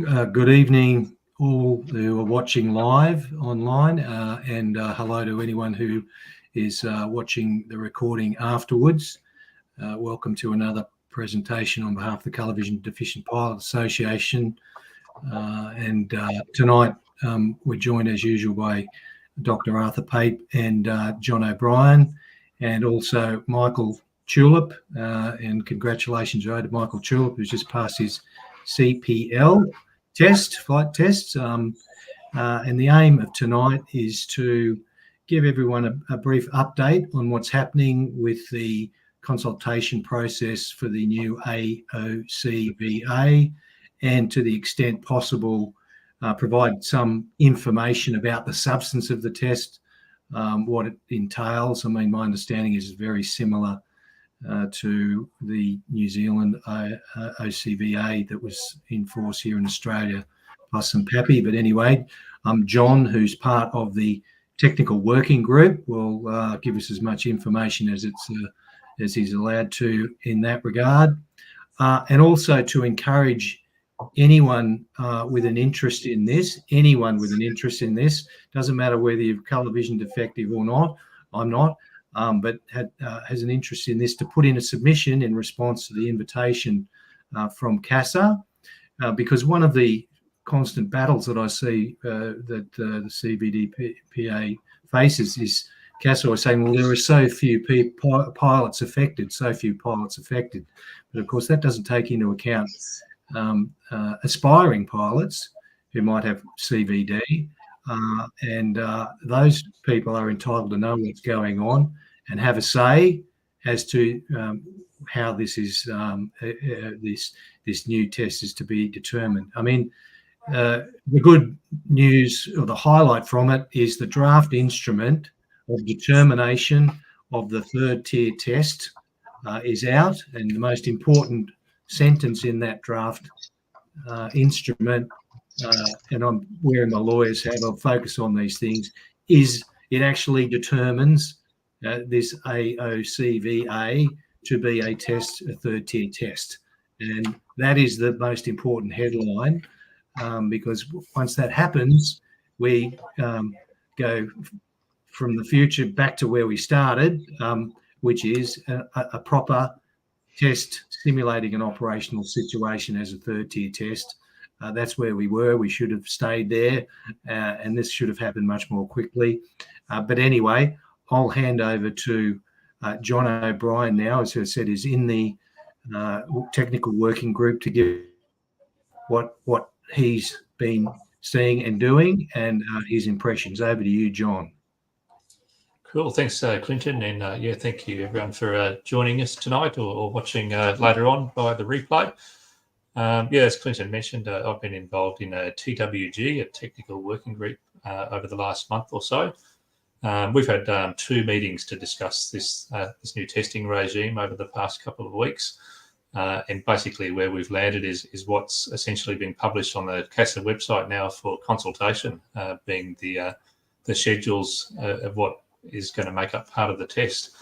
Good evening, all who are watching live online, and hello to anyone who is watching the recording afterwards. Welcome to another presentation on behalf of the Colour Vision Deficient Pilot Association. Tonight we're joined as usual by Dr. Arthur Pape and John O'Brien, and also Michael Tulip. And congratulations to Michael Tulip, who's just passed his CPL flight tests. And the aim of tonight is to give everyone a brief update on what's happening with the consultation process for the new AOCVA, and to the extent possible, provide some information about the substance of the test, what it entails. I mean, my understanding is very similar to the New Zealand AOCVA that was in force here in Australia, plus some PAPI. But anyway, John, who's part of the technical working group, will give us as much information as he's allowed to in that regard, and also to encourage anyone with an interest in this. Doesn't matter whether you're colour vision defective or not. I'm not. But has an interest in this, to put in a submission in response to the invitation from CASA, because one of the constant battles that I see that the CVDPA faces is CASA is saying, well, there are so few pilots affected. But of course, that doesn't take into account aspiring pilots who might have CVD. Those people are entitled to know what's going on and have a say as to how this is this new test is to be determined. I mean, the good news, or the highlight from it, is the draft instrument of determination of the third tier test is out, and the most important sentence in that draft instrument, and I'm wearing my lawyer's hat, I'll focus on these things, is it actually determines this AOCVA to be a third tier test. And that is the most important headline, because once that happens, we go from the future back to where we started, which is a proper test simulating an operational situation as a third tier test. That's where we were. We should have stayed there, and this should have happened much more quickly. But anyway, I'll hand over to John O'Brien now, as I said, is in the technical working group, to give what he's been seeing and doing, and his impressions. Over to you, John. Cool. Thanks, Clinton. And yeah, thank you everyone for joining us tonight or watching later on by the replay. Yeah, as Clinton mentioned, I've been involved in a TWG, a technical working group, over the last month or so. We've had 2 meetings to discuss this new testing regime over the past couple of weeks. And basically where we've landed is what's essentially been published on the CASA website now for consultation, being the schedules of what is going to make up part of the test.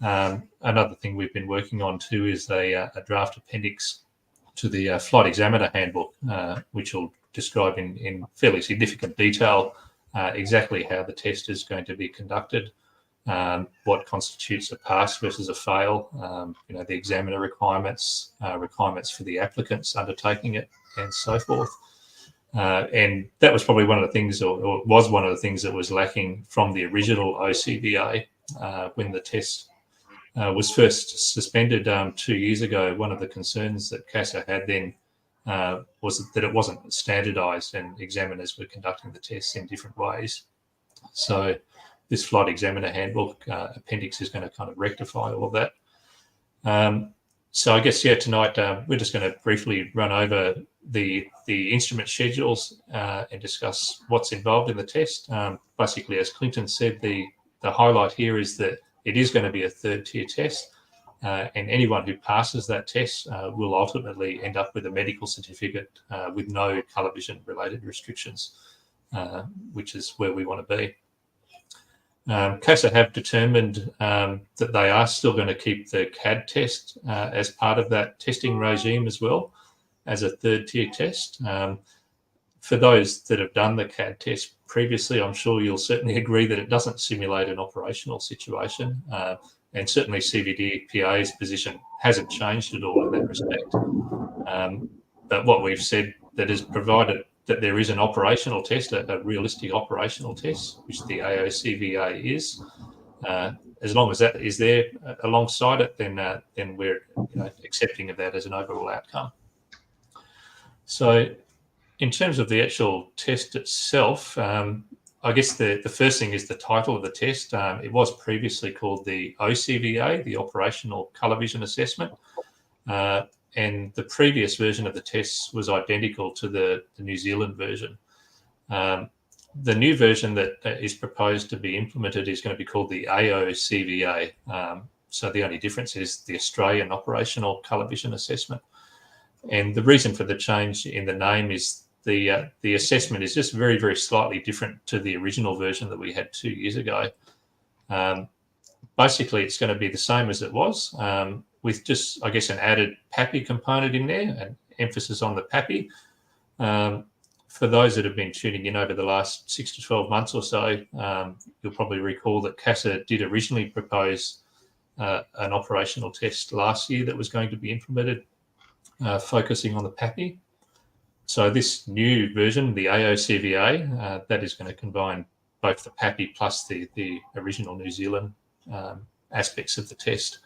Another thing we've been working on too is a draft appendix to the flight examiner handbook, which will describe in fairly significant detail exactly how the test is going to be conducted, what constitutes a pass versus a fail, the examiner requirements for the applicants undertaking it, and so forth. And that was probably one of the things, or was one of the things that was lacking from the original OCVA when the test was first suspended 2 years ago. One of the concerns that CASA had then was that it wasn't standardised and examiners were conducting the tests in different ways. So this flight examiner handbook appendix is going to kind of rectify all of that. So I guess, yeah, tonight we're just going to briefly run over the instrument schedules and discuss what's involved in the test. Basically, as Clinton said, the highlight here is that it is going to be a third tier test, and anyone who passes that test will ultimately end up with a medical certificate with no colour vision related restrictions, which is where we want to be. CASA have determined that they are still going to keep the CAD test as part of that testing regime as well as a third tier test. For those that have done the CAD test previously, I'm sure you'll certainly agree that it doesn't simulate an operational situation. And certainly CVDPA's position hasn't changed at all in that respect. But what we've said that is provided that there is an operational test, a realistic operational test, which the AOCVA is, as long as that is there alongside it, then we're accepting of that as an overall outcome. So in terms of the actual test itself, I guess the first thing is the title of the test. It was previously called the OCVA, the Operational Colour Vision Assessment. And the previous version of the test was identical to the New Zealand version. The new version that is proposed to be implemented is going to be called the AOCVA. So the only difference is the Australian Operational Colour Vision Assessment. And the reason for the change in the name is the assessment is just very, very slightly different to the original version that we had 2 years ago. Basically, it's going to be the same as it was, with just, I guess, an added PAPI component in there, an emphasis on the PAPI. For those that have been tuning in over the last 6 to 12 months or so, you'll probably recall that CASA did originally propose an operational test last year that was going to be implemented, focusing on the PAPI. So this new version, the AOCVA, that is going to combine both the PAPI plus the original New Zealand aspects of the test.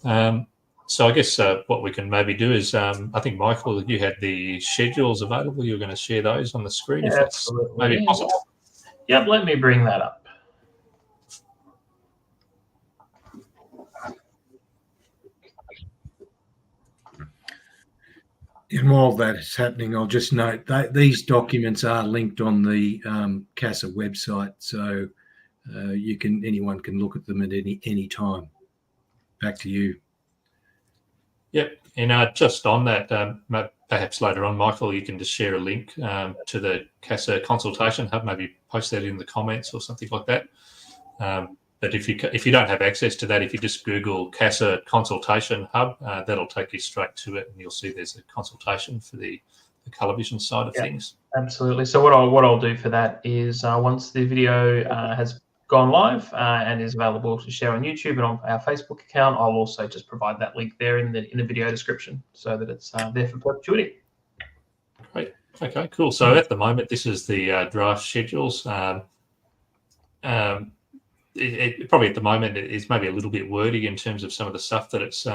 So I guess what we can maybe do is, I think, Michael, you had the schedules available. You're going to share those on the screen, if that's maybe possible. Yep, let me bring that up. And while that is happening, I'll just note that these documents are linked on the CASA website, so anyone can look at them at any time. Back to you. Yep, and just on that, perhaps later on, Michael, you can just share a link to the CASA Consultation Hub, maybe post that in the comments or something like that. But if you don't have access to that, if you just Google CASA Consultation Hub, that'll take you straight to it, and you'll see there's a consultation for the colour vision side of things. Absolutely. So what I'll do for that is once the video has gone live and is available to share on YouTube and on our Facebook account, I'll also just provide that link there in the video description so that it's there for perpetuity. Great. Okay, cool. So at the moment, this is the draft schedules. Probably at the moment it is maybe a little bit wordy in terms of some of the stuff that it's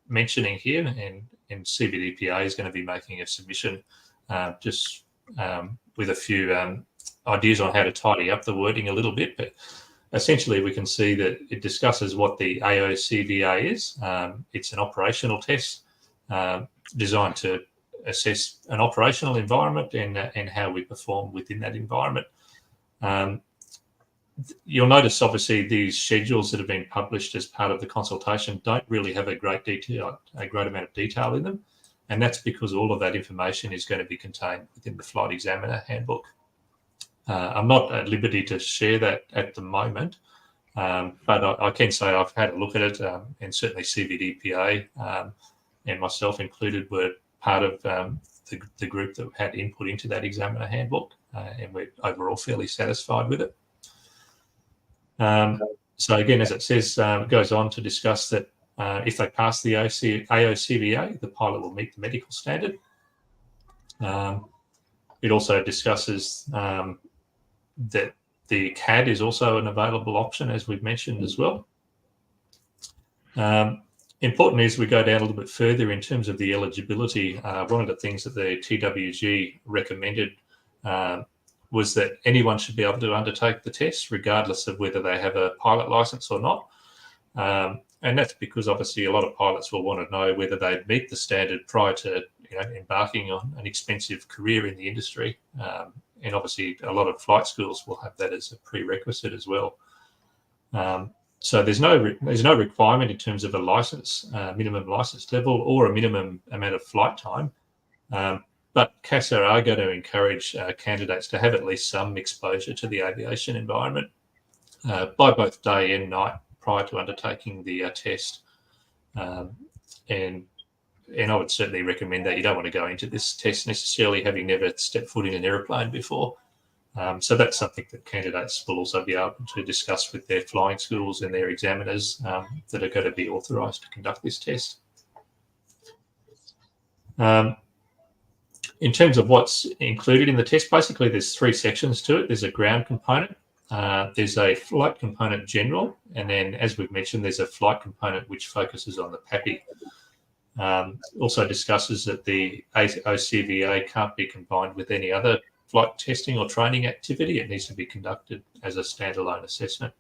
mentioning here, and CVDPA is going to be making a submission just with a few ideas on how to tidy up the wording a little bit. But essentially we can see that it discusses what the AOCVA is. It's an operational test designed to assess an operational environment and how we perform within that environment. You'll notice, obviously, these schedules that have been published as part of the consultation don't really have a great amount of detail in them, and that's because all of that information is going to be contained within the Flight Examiner Handbook. I'm not at liberty to share that at the moment, but I can say I've had a look at it, and certainly CVDPA and myself included were part of the group that had input into that Examiner Handbook, and we're overall fairly satisfied with it. So again, as it says, it goes on to discuss that if they pass the AOCVA, the pilot will meet the medical standard. It also discusses that the CAD is also an available option, as we've mentioned as well. Important is we go down a little bit further in terms of the eligibility. One of the things that the TWG recommended was that anyone should be able to undertake the test, regardless of whether they have a pilot license or not. And that's because obviously a lot of pilots will want to know whether they meet the standard prior to embarking on an expensive career in the industry. And obviously a lot of flight schools will have that as a prerequisite as well. So there's no requirement in terms of a license, minimum license level or a minimum amount of flight time. But CASA are going to encourage candidates to have at least some exposure to the aviation environment by both day and night prior to undertaking the test. And and I would certainly recommend that you don't want to go into this test necessarily having never stepped foot in an aeroplane before. So that's something that candidates will also be able to discuss with their flying schools and their examiners that are going to be authorised to conduct this test. In terms of what's included in the test, basically there's 3 sections to it. There's a ground component, there's a flight component general, and then, as we've mentioned, there's a flight component which focuses on the PAPI. Also discusses that the AOCVA can't be combined with any other flight testing or training activity. It needs to be conducted as a standalone assessment.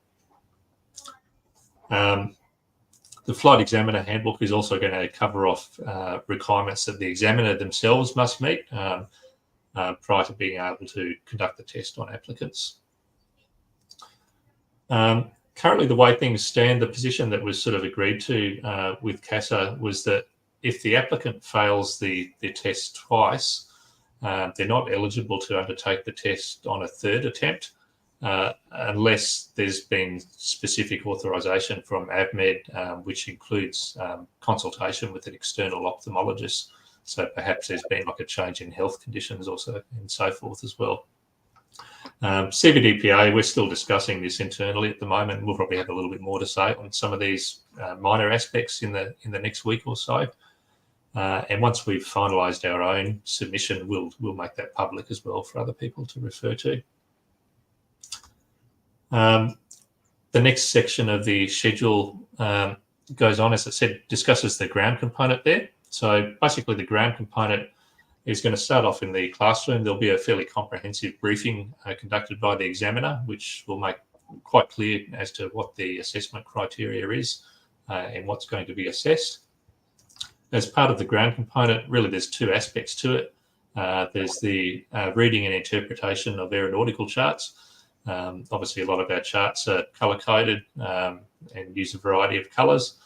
The flight examiner handbook is also going to cover off requirements that the examiner themselves must meet prior to being able to conduct the test on applicants. Currently, the way things stand, the position that was sort of agreed to with CASA was that if the applicant fails the test twice, they're not eligible to undertake the test on a 3rd attempt unless there's been specific authorisation from AVMED, which includes consultation with an external ophthalmologist. So perhaps there's been like a change in health conditions also and so forth as well. CVDPA, we're still discussing this internally at the moment. We'll probably have a little bit more to say on some of these minor aspects in the next week or so. And once we've finalised our own submission, we'll make that public as well for other people to refer to. The next section of the schedule goes on, as I said, discusses the ground component there. So basically the ground component is going to start off in the classroom. There'll be a fairly comprehensive briefing conducted by the examiner, which will make quite clear as to what the assessment criteria is and what's going to be assessed. As part of the ground component, really there's 2 aspects to it. There's the reading and interpretation of aeronautical charts. Obviously, a lot of our charts are colour-coded and use a variety of colours.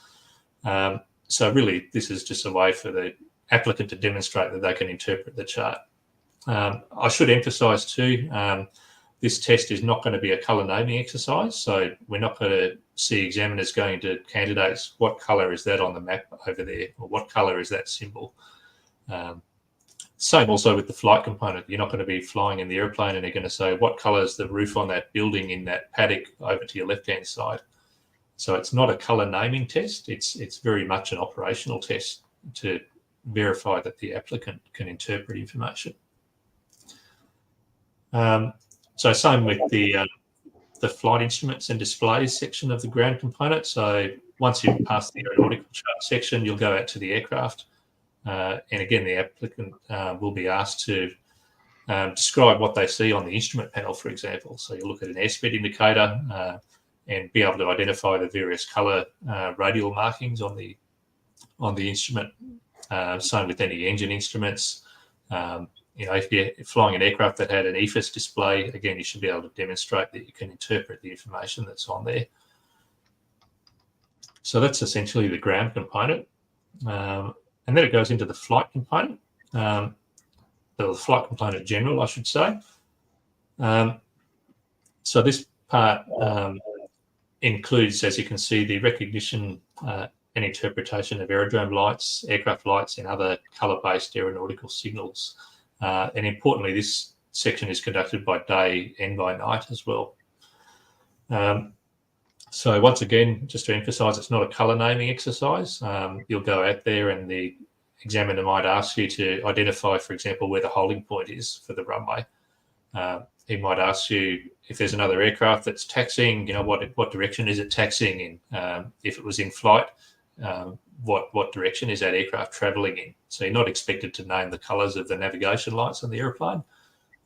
So really, this is just a way for the applicant to demonstrate that they can interpret the chart. I should emphasise too, this test is not going to be a colour naming exercise. So we're not going to see examiners going to candidates, what colour is that on the map over there? Or what colour is that symbol? Same also with the flight component. You're not going to be flying in the airplane and they're going to say, what colour is the roof on that building in that paddock over to your left-hand side? So it's not a colour naming test. It's very much an operational test to verify that the applicant can interpret information. So same with the flight instruments and displays section of the ground component. So once you've passed the aeronautical chart section, you'll go out to the aircraft. And again, the applicant will be asked to describe what they see on the instrument panel, for example. So you look at an airspeed indicator and be able to identify the various colour radial markings on the instrument. Same with any engine instruments. If you're flying an aircraft that had an EFIS display, again, you should be able to demonstrate that you can interpret the information that's on there. So that's essentially the ground component. And then it goes into the flight component, the flight component general, I should say. So this part includes, as you can see, the recognition and interpretation of aerodrome lights, aircraft lights, and other colour-based aeronautical signals. And importantly, this section is conducted by day and by night as well. So once again, just to emphasise, it's not a colour naming exercise. You'll go out there and the examiner might ask you to identify, for example, where the holding point is for the runway. He might ask you if there's another aircraft that's taxiing, what direction is it taxiing in? If it was in flight, what direction is that aircraft travelling in? So you're not expected to name the colours of the navigation lights on the aeroplane,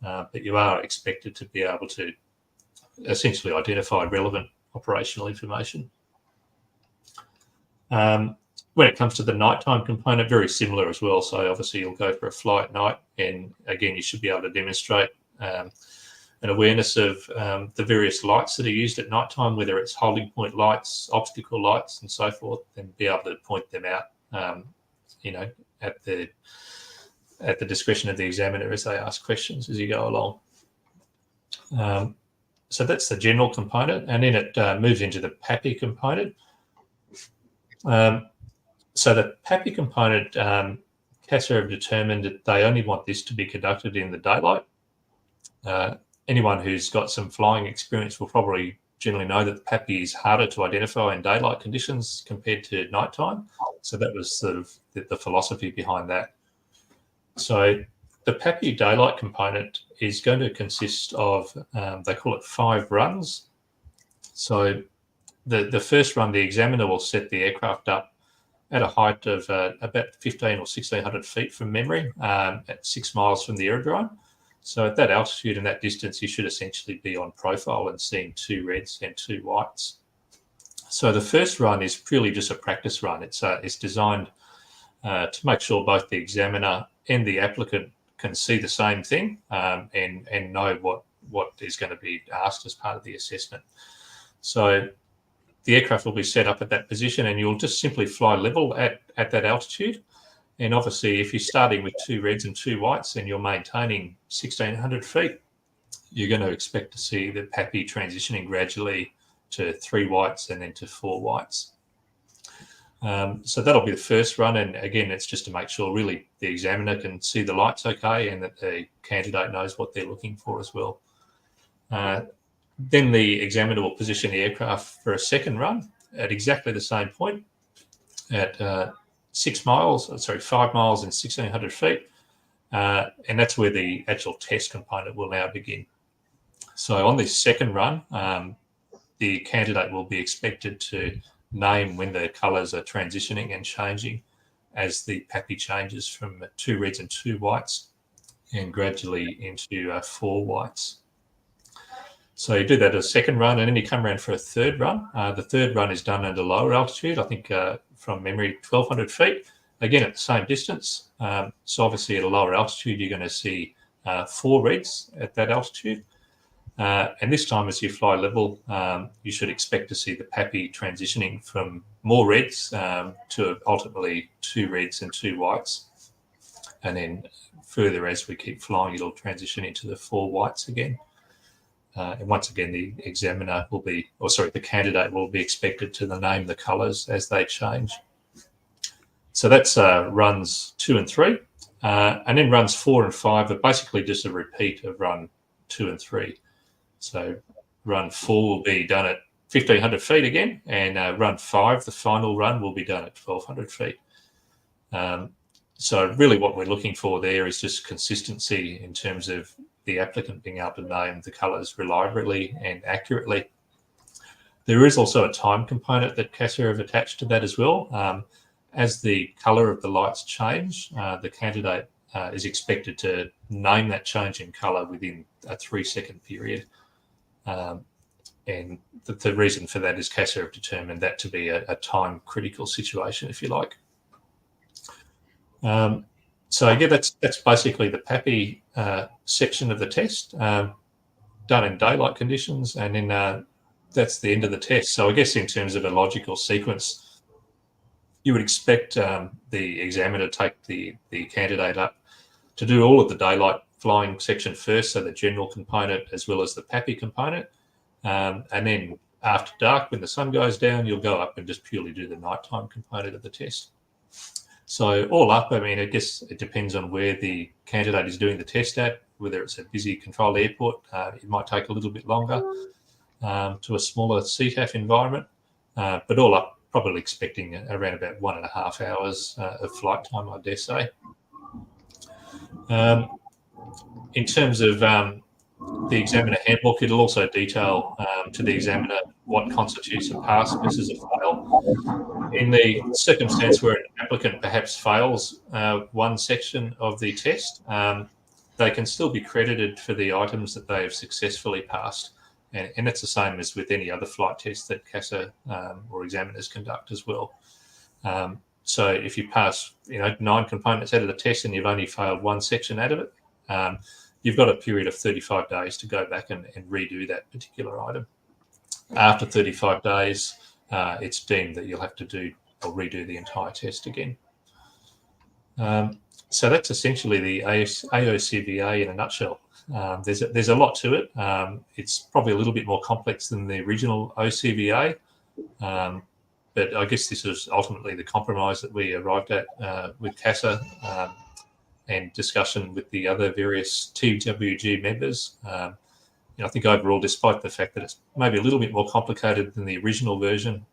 but you are expected to be able to essentially identify relevant operational information. When it comes to the nighttime component, very similar as well. So obviously you'll go for a flight at night, and again, you should be able to demonstrate an awareness of the various lights that are used at nighttime, whether it's holding point lights, obstacle lights, and so forth, and be able to point them out, at the discretion of the examiner as they ask questions as you go along. So that's the general component, and then it moves into the PAPI component. So the PAPI component, CASA have determined that they only want this to be conducted in the daylight. Anyone who's got some flying experience will probably generally know that the PAPI is harder to identify in daylight conditions compared to nighttime. So that was sort of the philosophy behind that. So the PAPI daylight component is going to consist of, they call it 5 runs. So the first run, the examiner will set the aircraft up at a height of about 1,500 or 1,600 feet from memory, at 6 miles from the aerodrome. So at that altitude and that distance, you should essentially be on profile and seeing 2 reds and 2 whites. So the first run is purely just a practice run. It's designed to make sure both the examiner and the applicant can see the same thing, and know what is going to be asked as part of the assessment. So the aircraft will be set up at that position, and you'll just simply fly level at that altitude. And obviously, if you're starting with 2 reds and 2 whites and you're maintaining 1,600 feet, you're going to expect to see the PAPI transitioning gradually to 3 whites and then to 4 whites. So that'll be the first run. And again, it's just to make sure really the examiner can see the lights okay and that the candidate knows what they're looking for as well. Then the examiner will position the aircraft for a second run at exactly the same point at 5 miles and 1,600 feet. And that's where the actual test component will now begin. So on this second run, the candidate will be expected to name when the colours are transitioning and changing as the PAPI changes from 2 reds and 2 whites and gradually into 4 whites. So you do that as a second run, and then you come around for a third run. The third run is done at a lower altitude, I think from memory 1,200 feet, again at the same distance. So obviously at a lower altitude, you're going to see 4 reds at that altitude. And this time as you fly level, you should expect to see the PAPI transitioning from more reds to ultimately 2 reds and 2 whites. And then further as we keep flying, it'll transition into the 4 whites again. And once again, the examiner will be, the candidate will be expected to name the colours as they change. So that's runs 2 and 3. And then runs 4 and 5 are basically just a repeat of run 2 and 3. So run 4 will be done at 1,500 feet again, and run 5, the final run, will be done at 1,200 feet. So really what we're looking for there is just consistency in terms of the applicant being able to name the colours reliably and accurately. There is also a time component that CASA have attached to that as well. As the colour of the lights change, the candidate is expected to name that change in colour within a 3-second period. And the reason for that is CASA have determined that to be a time critical situation, if you like. So yeah, that's basically the PAPI section of the test, done in daylight conditions, and then that's the end of the test. So I guess in terms of a logical sequence, you would expect the examiner to take the candidate up to do all of the daylight flying section first, so the general component as well as the PAPI component. And then after dark, when the sun goes down, you'll go up and just purely do the nighttime component of the test. So all up, I mean, I guess it depends on where the candidate is doing the test at, whether it's a busy controlled airport, it might take a little bit longer, to a smaller CTAF environment. But all up, probably expecting around about 1.5 hours of flight time, I dare say. In terms of the examiner handbook, it'll also detail to the examiner what constitutes a pass versus a fail. In the circumstance where an applicant perhaps fails one section of the test, they can still be credited for the items that they have successfully passed. And that's the same as with any other flight test that CASA or examiners conduct as well. So if you pass 9 components out of the test and you've only failed one section out of it, you've got a period of 35 days to go back and redo that particular item. After 35 days, it's deemed that you'll have to do or redo the entire test again. So that's essentially the AOCVA in a nutshell. There's a lot to it. It's probably a little bit more complex than the original OCVA, But I guess this was ultimately the compromise that we arrived at with CASA and discussion with the other various TWG members. I think overall, despite the fact that it's maybe a little bit more complicated than the original version,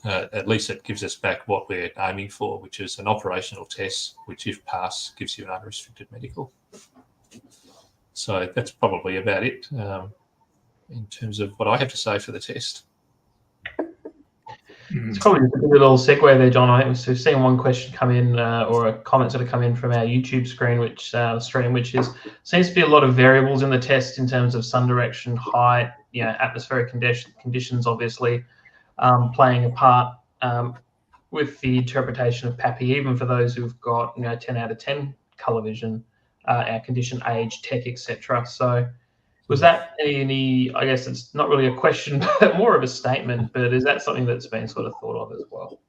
at least it gives us back what we're aiming for, which is an operational test, which if passed, gives you an unrestricted medical. So that's probably about it in terms of what I have to say for the test. It's probably a good little segue there, John. I think we've seen one question come in, or a comment sort of come in from our YouTube screen, which seems to be a lot of variables in the test in terms of sun direction, height, atmospheric conditions, obviously playing a part with the interpretation of PAPI, even for those who've got 10 out of 10 colour vision, our condition, age, tech, etc. So was that any, I guess it's not really a question, but more of a statement, but is that something that's been sort of thought of as well?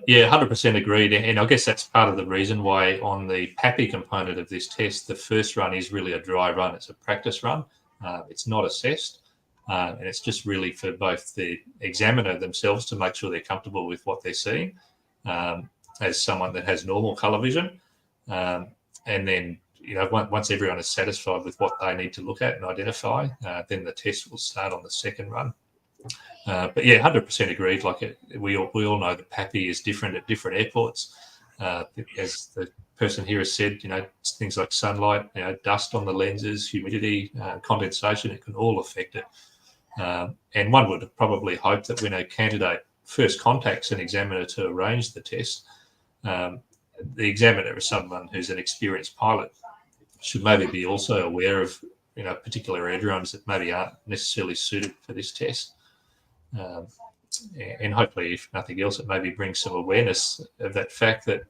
Yeah, 100% agreed. And I guess that's part of the reason why on the PAPI component of this test, the first run is really a dry run. It's a practice run. It's not assessed. And it's just really for both the examiner themselves to make sure they're comfortable with what they're seeing as someone that has normal colour vision. And then, once everyone is satisfied with what they need to look at and identify, then the test will start on the second run. But yeah, 100% agreed. Like we all know that PAPI is different at different airports. As the person here has said, things like sunlight, dust on the lenses, humidity, condensation, it can all affect it. And one would probably hope that when a candidate first contacts an examiner to arrange the test, the examiner is someone who's an experienced pilot, should maybe be also aware of particular aerodromes that maybe aren't necessarily suited for this test. And hopefully, if nothing else, it maybe brings some awareness of that fact that,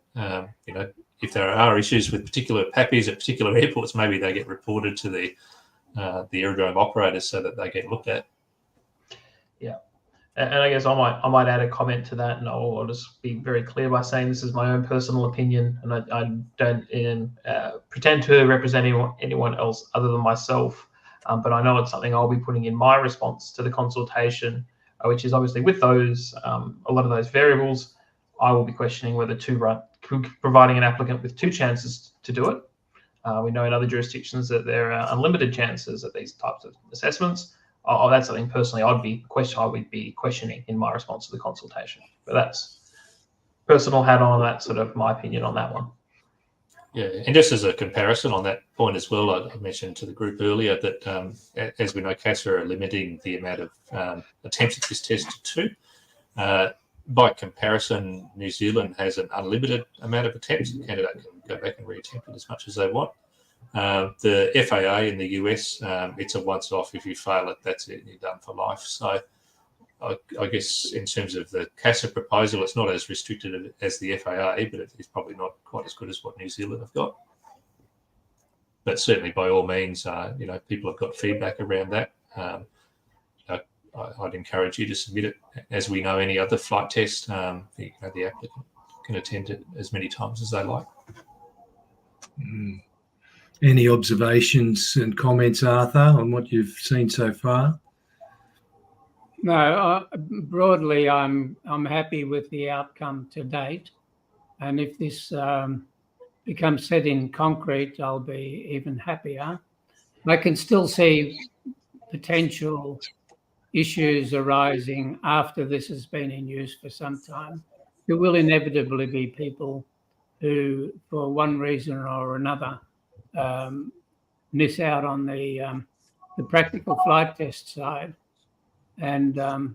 if there are issues with particular PAPIs at particular airports, maybe they get reported to the aerodrome operators so that they get looked at. Yeah. And I guess I might add a comment to that, and I'll just be very clear by saying this is my own personal opinion, and I don't pretend to represent anyone else other than myself. But I know it's something I'll be putting in my response to the consultation, which is obviously with those a lot of those variables, I will be questioning whether providing an applicant with 2 chances to do it. We know in other jurisdictions that there are unlimited chances at these types of assessments. That's something personally I would be questioning in my response to the consultation. But that's personal hat on. That's sort of my opinion on that one. Yeah, and just as a comparison on that point as well, I mentioned to the group earlier that as we know, CASA are limiting the amount of attempts at this test to 2. By comparison, New Zealand has an unlimited amount of attempts. The candidate can go back and reattempt it as much as they want. The FAA in the US, it's a once-off. If you fail it, that's it. You're done for life. So I guess in terms of the CASA proposal, it's not as restricted as the FAA, but it's probably not quite as good as what New Zealand have got. But certainly, by all means, people have got feedback around that. I'd encourage you to submit it. As we know, any other flight test, the applicant can attend it as many times as they like. Any observations and comments, Arthur, on what you've seen so far? No, broadly, I'm happy with the outcome to date, and if this becomes set in concrete, I'll be even happier. I can still see potential issues arising after this has been in use for some time. There will inevitably be people who, for one reason or another, miss out on the practical flight test side, and and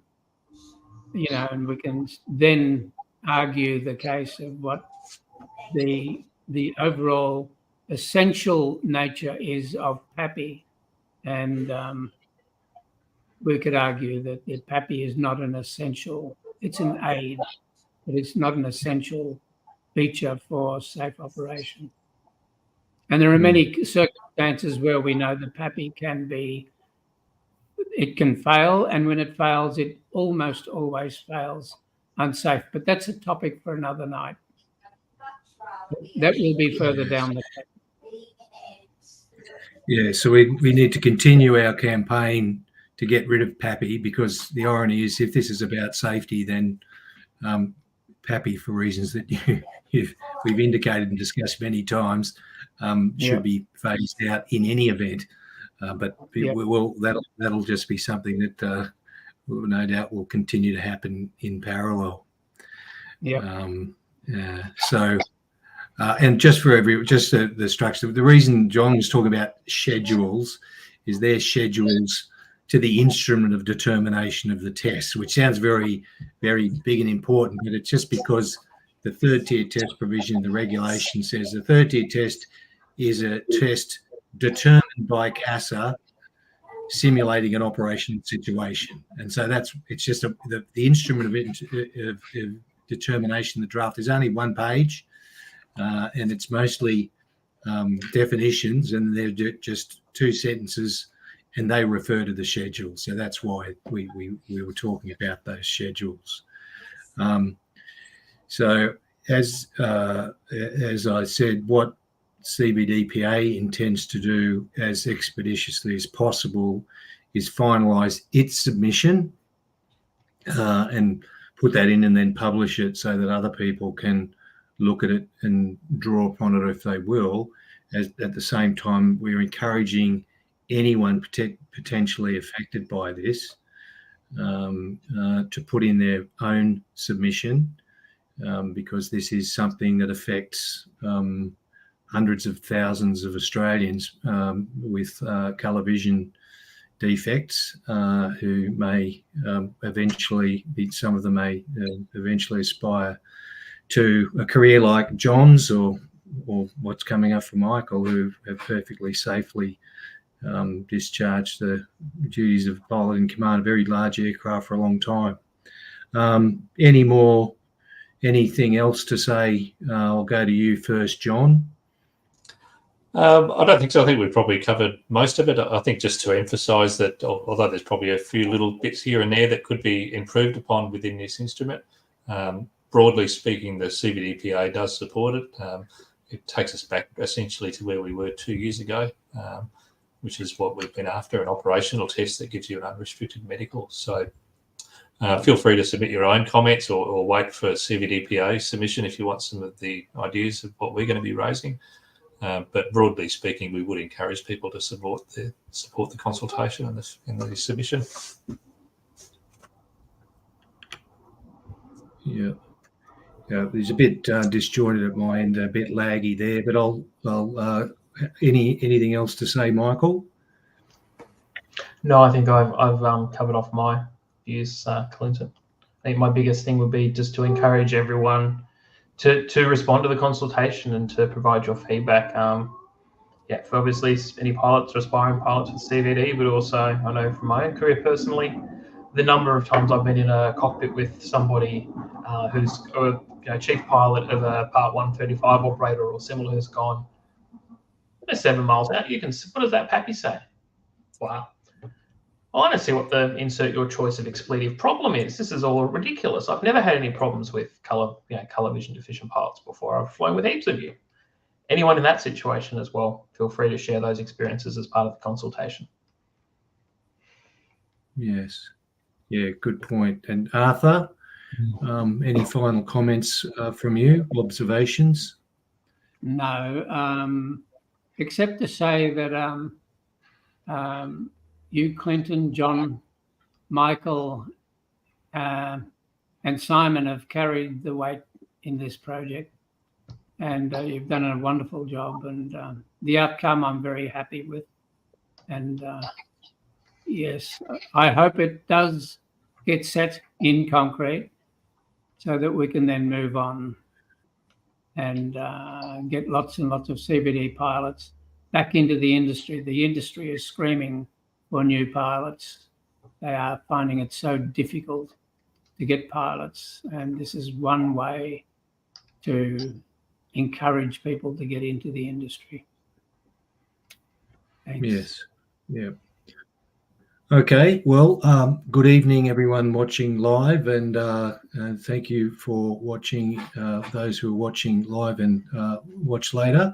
we can then argue the case of what the overall essential nature is of PAPI, and we could argue that the PAPI is not an essential, it's an aid, but it's not an essential feature for safe operation. And there are many circumstances where we know that PAPI can fail, and when it fails, it almost always fails unsafe. But that's a topic for another night. That will be further down the track. Yeah, so we need to continue our campaign to get rid of PAPI, because the irony is, if this is about safety, then PAPI, for reasons that we've indicated and discussed many times, should be phased out in any event. But that'll just be something that no doubt will continue to happen in parallel. And just for the structure, the reason John was talking about schedules is they're schedules to the instrument of determination of the test, which sounds very, very big and important, but it's just because the third tier test provision in the regulation says the third tier test is a test determined by CASA simulating an operational situation. And so it's just the instrument of determination. The draft is only one page, and it's mostly definitions, and they're just two sentences, and they refer to the schedule. So that's why we were talking about those schedules. So as I said, what CVDPA intends to do as expeditiously as possible is finalise its submission and put that in and then publish it so that other people can look at it and draw upon it if they will. At the same time, we're encouraging anyone potentially affected by this to put in their own submission, because this is something that affects hundreds of thousands of Australians with colour vision defects who may eventually some of them may eventually aspire to a career like John's or what's coming up for Michael, who have perfectly safely discharged the duties of pilot in command of very large aircraft for a long time. Anything else to say? I'll go to you first, John. I don't think so. I think we've probably covered most of it. I think just to emphasise that although there's probably a few little bits here and there that could be improved upon within this instrument, broadly speaking, the CVDPA does support it. It takes us back essentially to where we were 2 years ago, which is what we've been after, an operational test that gives you an unrestricted medical. So feel free to submit your own comments or wait for CVDPA submission if you want some of the ideas of what we're going to be raising. But broadly speaking, we would encourage people to support the consultation in the submission. Yeah, there's a bit disjointed at my end, a bit laggy there. But I'll anything else to say, Michael? No, I think I've covered off my views, Clinton. I think my biggest thing would be just to encourage everyone to respond to the consultation and to provide your feedback. For obviously any pilots or aspiring pilots with CVD, but also I know from my own career personally, the number of times I've been in a cockpit with somebody who's a chief pilot of a Part 135 operator or similar who's gone, 7 miles out. What does that PAPI say? Wow. I want to see what the insert your choice of expletive problem is. This is all ridiculous. I've never had any problems with colour vision deficient pilots before. I've flown with heaps of you. Anyone in that situation as well, feel free to share those experiences as part of the consultation. Yes. Yeah, good point. And Arthur, any final comments from you, observations? No, except to say that you, Clinton, John, Michael, and Simon have carried the weight in this project, and you've done a wonderful job. And the outcome I'm very happy with. And yes, I hope it does get set in concrete so that we can then move on and get lots and lots of CVD pilots back into the industry. The industry is screaming for new pilots. They are finding it so difficult to get pilots, and this is one way to encourage people to get into the industry. Thanks. Yes. Yeah. Okay. Well, good evening, everyone watching live, and thank you for watching. Those who are watching live and watch later.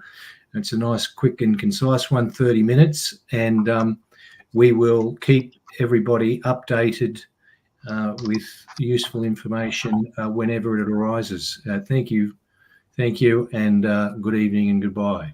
It's a nice, quick, and concise one, 30 minutes, and we will keep everybody updated with useful information whenever it arises. Thank you, and good evening and goodbye.